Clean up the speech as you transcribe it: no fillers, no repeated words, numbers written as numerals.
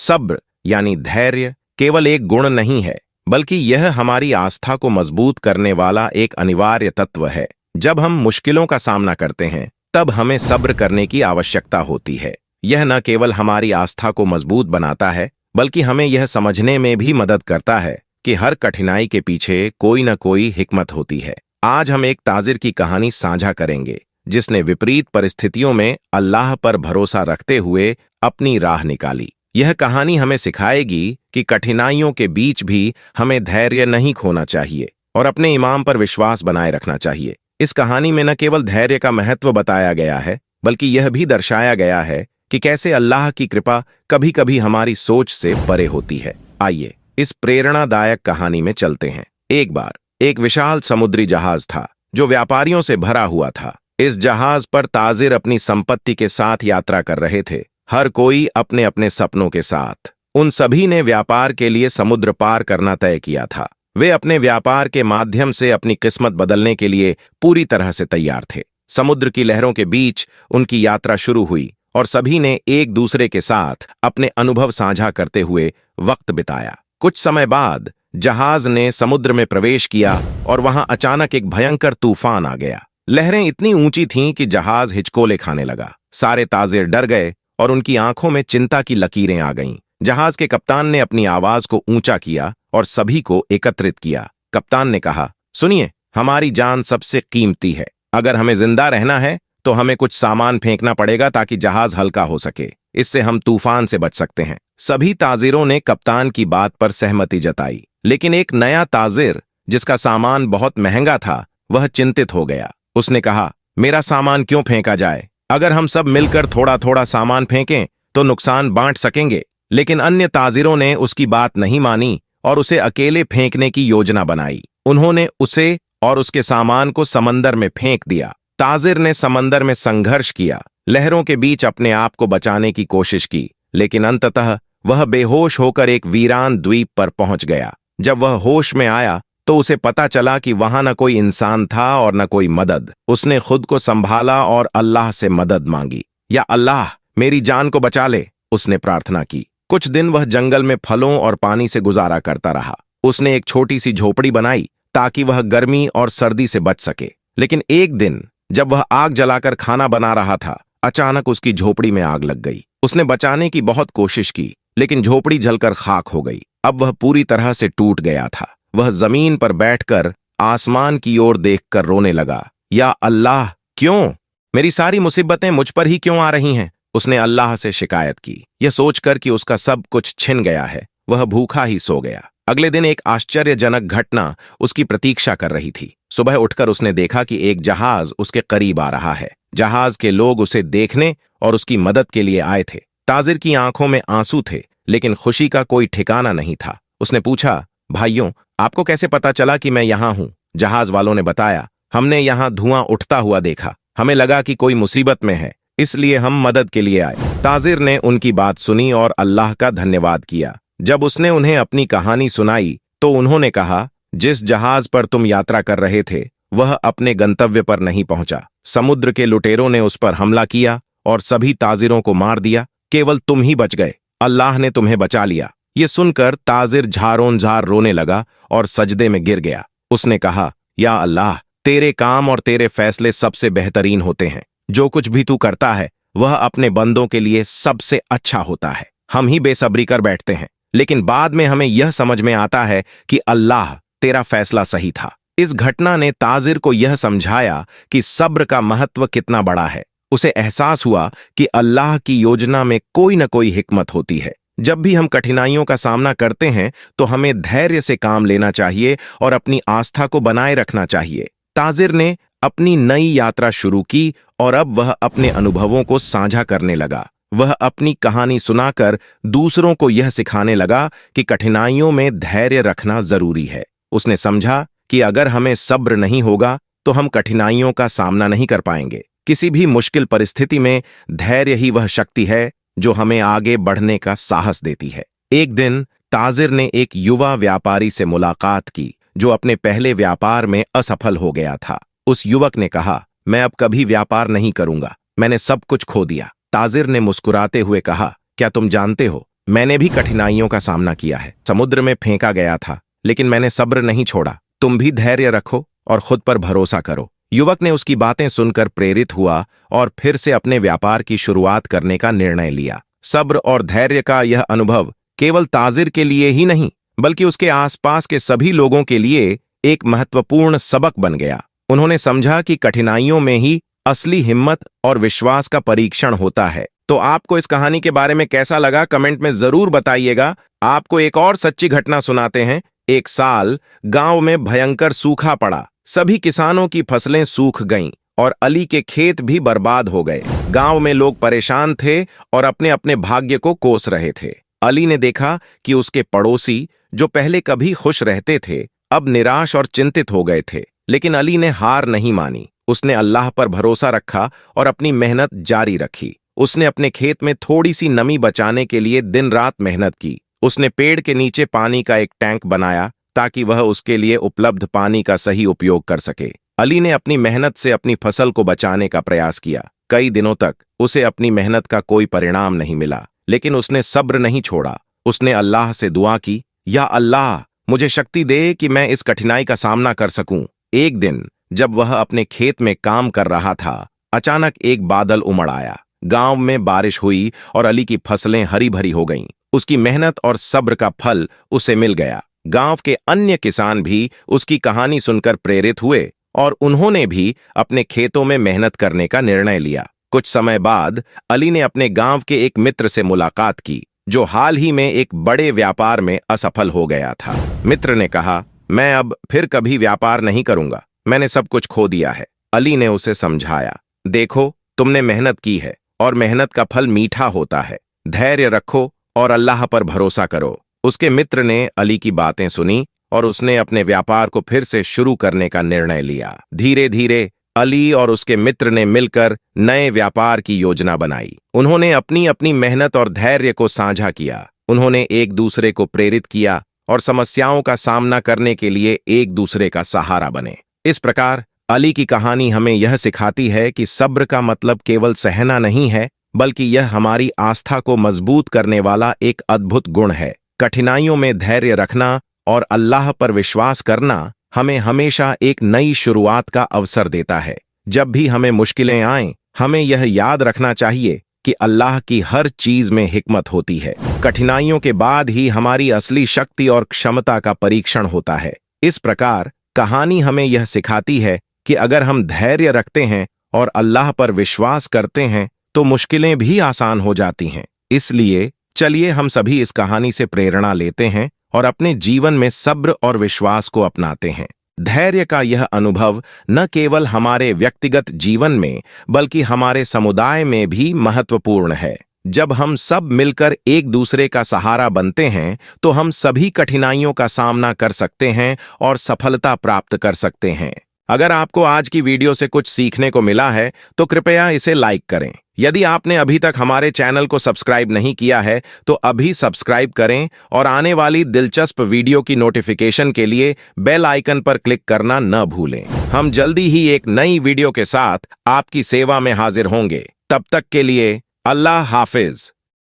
सब्र यानी धैर्य केवल एक गुण नहीं है, बल्कि यह हमारी आस्था को मजबूत करने वाला एक अनिवार्य तत्व है। जब हम मुश्किलों का सामना करते हैं, तब हमें सब्र करने की आवश्यकता होती है। यह न केवल हमारी आस्था को मजबूत बनाता है, बल्कि हमें यह समझने में भी मदद करता है कि हर कठिनाई के पीछे कोई न कोई हिकमत होती है। आज हम एक ताजिर की कहानी साझा करेंगे, जिसने विपरीत परिस्थितियों में अल्लाह पर भरोसा रखते हुए अपनी राह निकाली। यह कहानी हमें सिखाएगी कि कठिनाइयों के बीच भी हमें धैर्य नहीं खोना चाहिए और अपने ईमान पर विश्वास बनाए रखना चाहिए। इस कहानी में न केवल धैर्य का महत्व बताया गया है, बल्कि यह भी दर्शाया गया है कि कैसे अल्लाह की कृपा कभी कभी हमारी सोच से परे होती है। आइए इस प्रेरणादायक कहानी में चलते हैं। एक बार एक विशाल समुद्री जहाज था जो व्यापारियों से भरा हुआ था। इस जहाज पर ताजिर अपनी संपत्ति के साथ यात्रा कर रहे थे, हर कोई अपने अपने सपनों के साथ। उन सभी ने व्यापार के लिए समुद्र पार करना तय किया था। वे अपने व्यापार के माध्यम से अपनी किस्मत बदलने के लिए पूरी तरह से तैयार थे। समुद्र की लहरों के बीच उनकी यात्रा शुरू हुई और सभी ने एक दूसरे के साथ अपने अनुभव साझा करते हुए वक्त बिताया। कुछ समय बाद जहाज ने समुद्र में प्रवेश किया और वहां अचानक एक भयंकर तूफान आ गया। लहरें इतनी ऊंची थीं कि जहाज हिचकोले खाने लगा। सारे ताजिर डर गए और उनकी आंखों में चिंता की लकीरें आ गईं। जहाज के कप्तान ने अपनी आवाज को ऊंचा किया और सभी को एकत्रित किया। कप्तान ने कहा, सुनिए, हमारी जान सबसे कीमती है। अगर हमें जिंदा रहना है तो हमें कुछ सामान फेंकना पड़ेगा ताकि जहाज हल्का हो सके। इससे हम तूफान से बच सकते हैं। सभी ताजिरों ने कप्तान की बात पर सहमति जताई, लेकिन एक नया ताजिर जिसका सामान बहुत महंगा था, वह चिंतित हो गया। उसने कहा, मेरा सामान क्यों फेंका जाए? अगर हम सब मिलकर थोड़ा थोड़ा सामान फेंकें तो नुकसान बांट सकेंगे। लेकिन अन्य ताजिरों ने उसकी बात नहीं मानी और उसे अकेले फेंकने की योजना बनाई। उन्होंने उसे और उसके सामान को समंदर में फेंक दिया। ताजिर ने समंदर में संघर्ष किया, लहरों के बीच अपने आप को बचाने की कोशिश की, लेकिन अंततः वह बेहोश होकर एक वीरान द्वीप पर पहुंच गया। जब वह होश में आया तो उसे पता चला कि वहां न कोई इंसान था और न कोई मदद। उसने खुद को संभाला और अल्लाह से मदद मांगी। या अल्लाह, मेरी जान को बचा ले, उसने प्रार्थना की। कुछ दिन वह जंगल में फलों और पानी से गुजारा करता रहा। उसने एक छोटी सी झोपड़ी बनाई ताकि वह गर्मी और सर्दी से बच सके। लेकिन एक दिन जब वह आग जलाकर खाना बना रहा था, अचानक उसकी झोपड़ी में आग लग गई। उसने बचाने की बहुत कोशिश की, लेकिन झोपड़ी जलकर खाक हो गई। अब वह पूरी तरह से टूट गया था। वह जमीन पर बैठकर आसमान की ओर देखकर रोने लगा। या अल्लाह, क्यों? मेरी सारी मुसीबतें मुझ पर ही क्यों आ रही हैं? उसने अल्लाह से शिकायत की। यह सोचकर कि उसका सब कुछ छिन गया है, वह भूखा ही सो गया। अगले दिन एक आश्चर्यजनक घटना उसकी प्रतीक्षा कर रही थी। सुबह उठकर उसने देखा कि एक जहाज उसके करीब आ रहा है। जहाज के लोग उसे देखने और उसकी मदद के लिए आए थे। ताजिर की आंखों में आंसू थे, लेकिन खुशी का कोई ठिकाना नहीं था। उसने पूछा, भाइयों, आपको कैसे पता चला कि मैं यहां हूं? जहाज वालों ने बताया, हमने यहां धुआं उठता हुआ देखा। हमें लगा कि कोई मुसीबत में है, इसलिए हम मदद के लिए आए। ताजिर ने उनकी बात सुनी और अल्लाह का धन्यवाद किया। जब उसने उन्हें अपनी कहानी सुनाई तो उन्होंने कहा, जिस जहाज पर तुम यात्रा कर रहे थे वह अपने गंतव्य पर नहीं पहुंचा। समुद्र के लुटेरों ने उस पर हमला किया और सभी ताजिरों को मार दिया। केवल तुम ही बच गए। अल्लाह ने तुम्हें बचा लिया। ये सुनकर ताजिर झारों झार रोने लगा और सजदे में गिर गया। उसने कहा, या अल्लाह, तेरे काम और तेरे फैसले सबसे बेहतरीन होते हैं। जो कुछ भी तू करता है वह अपने बंदों के लिए सबसे अच्छा होता है। हम ही बेसब्री कर बैठते हैं, लेकिन बाद में हमें यह समझ में आता है कि अल्लाह, तेरा फैसला सही था। इस घटना ने ताजिर को यह समझाया कि सब्र का महत्व कितना बड़ा है। उसे एहसास हुआ कि अल्लाह की योजना में कोई न कोई हिकमत होती है। जब भी हम कठिनाइयों का सामना करते हैं तो हमें धैर्य से काम लेना चाहिए और अपनी आस्था को बनाए रखना चाहिए। ताजिर ने अपनी नई यात्रा शुरू की और अब वह अपने अनुभवों को साझा करने लगा। वह अपनी कहानी सुनाकर दूसरों को यह सिखाने लगा कि कठिनाइयों में धैर्य रखना जरूरी है। उसने समझा कि अगर हमें सब्र नहीं होगा तो हम कठिनाइयों का सामना नहीं कर पाएंगे। किसी भी मुश्किल परिस्थिति में धैर्य ही वह शक्ति है जो हमें आगे बढ़ने का साहस देती है। एक दिन ताजिर ने एक युवा व्यापारी से मुलाकात की जो अपने पहले व्यापार में असफल हो गया था। उस युवक ने कहा, मैं अब कभी व्यापार नहीं करूंगा, मैंने सब कुछ खो दिया। ताजिर ने मुस्कुराते हुए कहा, क्या तुम जानते हो मैंने भी कठिनाइयों का सामना किया है, समुद्र में फेंका गया था, लेकिन मैंने सब्र नहीं छोड़ा। तुम भी धैर्य रखो और खुद पर भरोसा करो। युवक ने उसकी बातें सुनकर प्रेरित हुआ और फिर से अपने व्यापार की शुरुआत करने का निर्णय लिया। सब्र और धैर्य का यह अनुभव केवल ताजिर के लिए ही नहीं, बल्कि उसके आसपास के सभी लोगों के लिए एक महत्वपूर्ण सबक बन गया। उन्होंने समझा कि कठिनाइयों में ही असली हिम्मत और विश्वास का परीक्षण होता है। तो आपको इस कहानी के बारे में कैसा लगा, कमेंट में जरूर बताइएगा। आपको एक और सच्ची घटना सुनाते हैं। एक साल गांव में भयंकर सूखा पड़ा। सभी किसानों की फसलें सूख गईं और अली के खेत भी बर्बाद हो गए। गांव में लोग परेशान थे और अपने अपने भाग्य को कोस रहे थे। अली ने देखा कि उसके पड़ोसी, जो पहले कभी खुश रहते थे, अब निराश और चिंतित हो गए थे। लेकिन अली ने हार नहीं मानी। उसने अल्लाह पर भरोसा रखा और अपनी मेहनत जारी रखी। उसने अपने खेत में थोड़ी सी नमी बचाने के लिए दिन रात मेहनत की। उसने पेड़ के नीचे पानी का एक टैंक बनाया ताकि वह उसके लिए उपलब्ध पानी का सही उपयोग कर सके। अली ने अपनी मेहनत से अपनी फसल को बचाने का प्रयास किया। कई दिनों तक उसे अपनी मेहनत का कोई परिणाम नहीं मिला, लेकिन उसने सब्र नहीं छोड़ा। उसने अल्लाह से दुआ की, या अल्लाह, मुझे शक्ति दे कि मैं इस कठिनाई का सामना कर सकूं। एक दिन जब वह अपने खेत में काम कर रहा था, अचानक एक बादल उमड़ आया। गांव में बारिश हुई और अली की फसलें हरी भरी हो गईं। उसकी मेहनत और सब्र का फल उसे मिल गया। गांव के अन्य किसान भी उसकी कहानी सुनकर प्रेरित हुए और उन्होंने भी अपने खेतों में मेहनत करने का निर्णय लिया। कुछ समय बाद अली ने अपने गांव के एक मित्र से मुलाकात की, जो हाल ही में एक बड़े व्यापार में असफल हो गया था। मित्र ने कहा, मैं अब फिर कभी व्यापार नहीं करूंगा, मैंने सब कुछ खो दिया है। अली ने उसे समझाया, देखो, तुमने मेहनत की है और मेहनत का फल मीठा होता है। धैर्य रखो और अल्लाह पर भरोसा करो। उसके मित्र ने अली की बातें सुनी और उसने अपने व्यापार को फिर से शुरू करने का निर्णय लिया। धीरे धीरे अली और उसके मित्र ने मिलकर नए व्यापार की योजना बनाई। उन्होंने अपनी अपनी मेहनत और धैर्य को साझा किया। उन्होंने एक दूसरे को प्रेरित किया और समस्याओं का सामना करने के लिए एक दूसरे का सहारा बने। इस प्रकार अली की कहानी हमें यह सिखाती है कि सब्र का मतलब केवल सहना नहीं है, बल्कि यह हमारी आस्था को मजबूत करने वाला एक अद्भुत गुण है। कठिनाइयों में धैर्य रखना और अल्लाह पर विश्वास करना हमें हमेशा एक नई शुरुआत का अवसर देता है। जब भी हमें मुश्किलें आएं, हमें यह याद रखना चाहिए कि अल्लाह की हर चीज में हिकमत होती है। कठिनाइयों के बाद ही हमारी असली शक्ति और क्षमता का परीक्षण होता है। इस प्रकार कहानी हमें यह सिखाती है कि अगर हम धैर्य रखते हैं और अल्लाह पर विश्वास करते हैं, तो मुश्किलें भी आसान हो जाती हैं। इसलिए चलिए हम सभी इस कहानी से प्रेरणा लेते हैं और अपने जीवन में सब्र और विश्वास को अपनाते हैं। धैर्य का यह अनुभव न केवल हमारे व्यक्तिगत जीवन में, बल्कि हमारे समुदाय में भी महत्वपूर्ण है। जब हम सब मिलकर एक दूसरे का सहारा बनते हैं, तो हम सभी कठिनाइयों का सामना कर सकते हैं और सफलता प्राप्त कर सकते हैं। अगर आपको आज की वीडियो से कुछ सीखने को मिला है, तो कृपया इसे लाइक करें। यदि आपने अभी तक हमारे चैनल को सब्सक्राइब नहीं किया है, तो अभी सब्सक्राइब करें और आने वाली दिलचस्प वीडियो की नोटिफिकेशन के लिए बेल आइकन पर क्लिक करना न भूलें। हम जल्दी ही एक नई वीडियो के साथ आपकी सेवा में हाजिर होंगे। तब तक के लिए अल्लाह हाफिज।